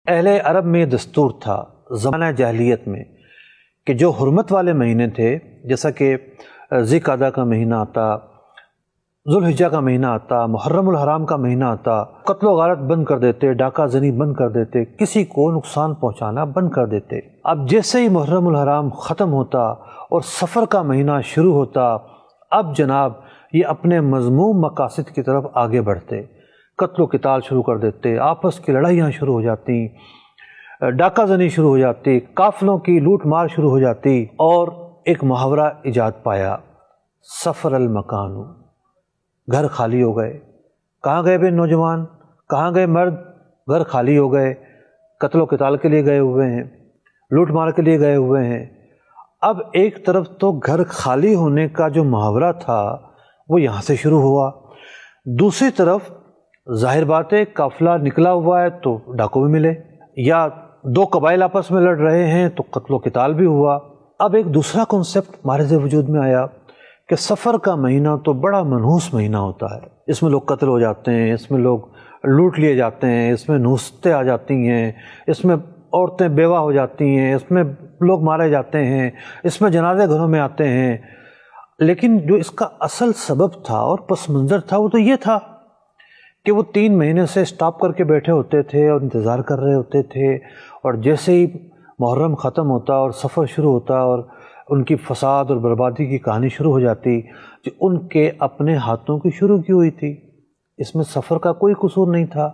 اہل عرب میں دستور تھا زمانہ جاہلیت میں کہ جو حرمت والے مہینے تھے، جیسا کہ ذی القعدہ کا مہینہ آتا، ذوالحجہ کا مہینہ آتا، محرم الحرام کا مہینہ آتا، قتل و غارت بند کر دیتے، ڈاکہ زنی بند کر دیتے، کسی کو نقصان پہنچانا بند کر دیتے۔ اب جیسے ہی محرم الحرام ختم ہوتا اور سفر کا مہینہ شروع ہوتا، اب جناب یہ اپنے مذموم مقاصد کی طرف آگے بڑھتے، قتل و قتال شروع کر دیتے، آپس کی لڑائیاں شروع ہو جاتی، ڈاکہ زنی شروع ہو جاتی، قافلوں کی لوٹ مار شروع ہو جاتی، اور ایک محاورہ ایجاد پایا، سفر المکان، گھر خالی ہو گئے۔ کہاں گئے بے نوجوان، کہاں گئے مرد؟ گھر خالی ہو گئے، قتل و قتال کے لیے گئے ہوئے ہیں، لوٹ مار کے لیے گئے ہوئے ہیں۔ اب ایک طرف تو گھر خالی ہونے کا جو محاورہ تھا وہ یہاں سے شروع ہوا، دوسری طرف ظاہر بات ہے قافلہ نکلا ہوا ہے تو ڈاکو بھی ملے، یا دو قبائل آپس میں لڑ رہے ہیں تو قتل و قتال بھی ہوا۔ اب ایک دوسرا کنسپٹ مارز وجود میں آیا کہ سفر کا مہینہ تو بڑا منحوس مہینہ ہوتا ہے، اس میں لوگ قتل ہو جاتے ہیں، اس میں لوگ لوٹ لیے جاتے ہیں، اس میں نحوستیں آ جاتی ہیں، اس میں عورتیں بیوہ ہو جاتی ہیں، اس میں لوگ مارے جاتے ہیں، اس میں جنازے گھروں میں آتے ہیں۔ لیکن جو اس کا اصل سبب تھا اور پس منظر تھا وہ تو یہ تھا کہ وہ 3 مہینے سے سٹاپ کر کے بیٹھے ہوتے تھے اور انتظار کر رہے ہوتے تھے، اور جیسے ہی محرم ختم ہوتا اور سفر شروع ہوتا اور ان کی فساد اور بربادی کی کہانی شروع ہو جاتی جو ان کے اپنے ہاتھوں کی شروع کی ہوئی تھی، اس میں سفر کا کوئی قصور نہیں تھا۔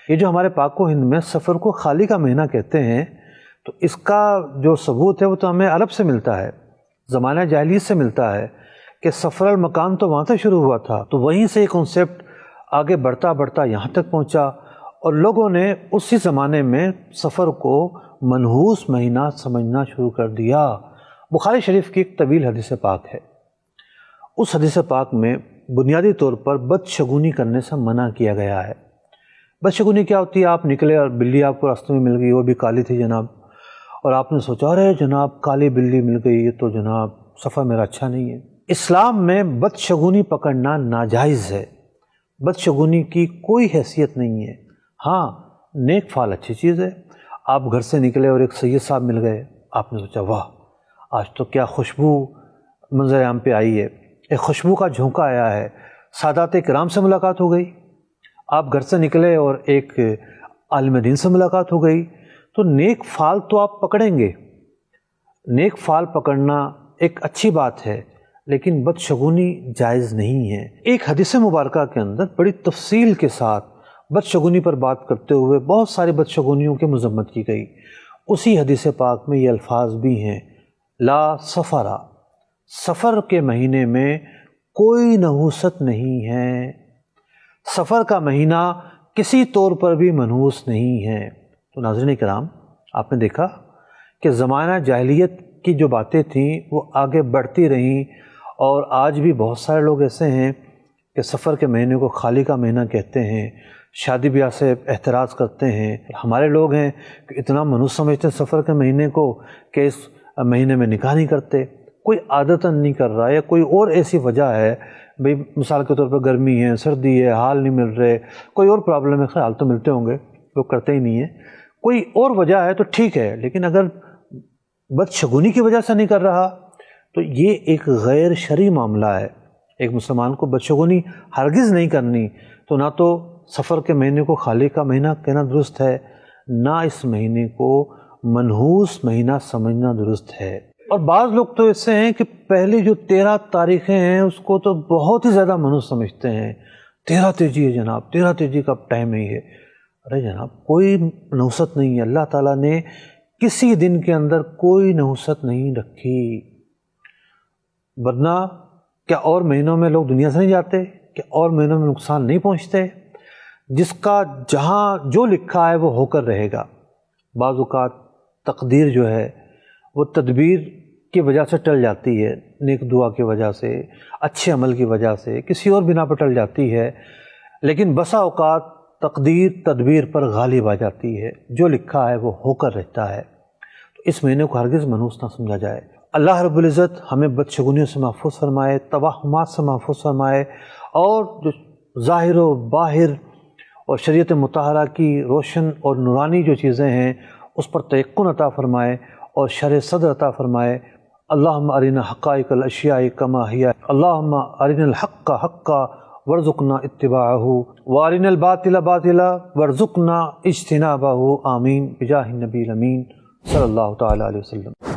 یہ جو ہمارے پاک و ہند میں سفر کو خالی کا مہینہ کہتے ہیں، تو اس کا جو ثبوت ہے وہ تو ہمیں عرب سے ملتا ہے، زمانہ جاہلیت سے ملتا ہے کہ سفر المکان تو وہاں سے شروع ہوا تھا، تو وہیں سے یہ کنسیپٹ آگے بڑھتا بڑھتا یہاں تک پہنچا، اور لوگوں نے اسی زمانے میں سفر کو منحوس مہینہ سمجھنا شروع کر دیا۔ بخاری شریف کی ایک طویل حدیث پاک ہے، اس حدیث پاک میں بنیادی طور پر بدشگونی کرنے سے منع کیا گیا ہے۔ بدشگونی کیا ہوتی ہے؟ آپ نکلے اور بلی آپ کو راستے میں مل گئی، وہ بھی کالی تھی جناب، اور آپ نے سوچا ارے جناب کالی بلی مل گئی، یہ تو جناب سفر میرا اچھا نہیں ہے۔ اسلام میں بدشگونی پکڑنا ناجائز ہے، بدشگونی کی کوئی حیثیت نہیں ہے۔ ہاں، نیک فعل اچھی چیز ہے۔ آپ گھر سے نکلے اور ایک سید صاحب مل گئے، آپ نے سوچا واہ آج تو کیا خوشبو منظر عام پہ آئی ہے، ایک خوشبو کا جھونکا آیا ہے، سادات کرام سے ملاقات ہو گئی۔ آپ گھر سے نکلے اور ایک عالم دین سے ملاقات ہو گئی، تو نیک فعل تو آپ پکڑیں گے، نیک فعل پکڑنا ایک اچھی بات ہے، لیکن بدشگونی جائز نہیں ہے۔ ایک حدیث مبارکہ کے اندر بڑی تفصیل کے ساتھ بدشگونی پر بات کرتے ہوئے بہت ساری بدشگونیوں کی مذمت کی گئی۔ اسی حدیث پاک میں یہ الفاظ بھی ہیں، لا سفرا، سفر کے مہینے میں کوئی نحوست نہیں ہے، سفر کا مہینہ کسی طور پر بھی منحوس نہیں ہے۔ تو ناظرین کرام، آپ نے دیکھا کہ زمانہ جاہلیت کی جو باتیں تھیں وہ آگے بڑھتی رہیں، اور آج بھی بہت سارے لوگ ایسے ہیں کہ سفر کے مہینے کو خالی کا مہینہ کہتے ہیں، شادی بیاہ سے احتراز کرتے ہیں۔ ہمارے لوگ ہیں کہ اتنا منحوس سمجھتے ہیں سفر کے مہینے کو کہ اس مہینے میں نکاح نہیں کرتے، کوئی عادتاً نہیں کر رہا، یا کوئی اور ایسی وجہ ہے، بھئی مثال کے طور پر گرمی ہے، سردی ہے، حال نہیں مل رہے، کوئی اور پرابلم ہے، خیال تو ملتے ہوں گے، لوگ کرتے ہی نہیں ہیں، کوئی اور وجہ ہے تو ٹھیک ہے، لیکن اگر بدشگونی کی وجہ سے نہیں کر رہا تو یہ ایک غیر شرعی معاملہ ہے۔ ایک مسلمان کو بدشگونی ہرگز نہیں کرنی، تو نہ تو سفر کے مہینے کو خالی کا مہینہ کہنا درست ہے، نہ اس مہینے کو منحوس مہینہ سمجھنا درست ہے۔ اور بعض لوگ تو ایسے ہیں کہ پہلی جو 13 تاریخیں ہیں اس کو تو بہت ہی زیادہ منحوس سمجھتے ہیں، 13 تیجی ہے جناب، 13 تیجی کا ٹائم ہے یہ۔ ارے جناب کوئی نحوست نہیں ہے، اللہ تعالیٰ نے کسی دن کے اندر کوئی نحوست نہیں رکھی، ورنہ کیا اور مہینوں میں لوگ دنیا سے نہیں جاتے؟ کیا اور مہینوں میں نقصان نہیں پہنچتے؟ جس کا جہاں جو لکھا ہے وہ ہو کر رہے گا۔ بعض اوقات تقدیر جو ہے وہ تدبیر کی وجہ سے ٹل جاتی ہے، نیک دعا کی وجہ سے، اچھے عمل کی وجہ سے، کسی اور بنا پر ٹل جاتی ہے، لیکن بسا اوقات تقدیر تدبیر پر غالب آ جاتی ہے، جو لکھا ہے وہ ہو کر رہتا ہے۔ تو اس مہینے کو ہرگز منحوس نہ سمجھا جائے۔ اللہ رب العزت ہمیں بدشگونیوں سے محفوظ فرمائے، توہمات سے محفوظ فرمائے، اور جو ظاہر و باہر اور شریعت مطہرہ کی روشن اور نورانی جو چیزیں ہیں اس پر تیقن عطا فرمائے اور شرح صدر عطا فرمائے۔ اللہم ارنا حقائق الاشیاء کما ہی، اللہم ارنا الحق حقا وارزقنا اتباعہ وارنا الباطل باطلا وارزقنا اجتنابہ، آمین بجاہ النبی الامین صلی اللہ تعالی علیہ وسلم۔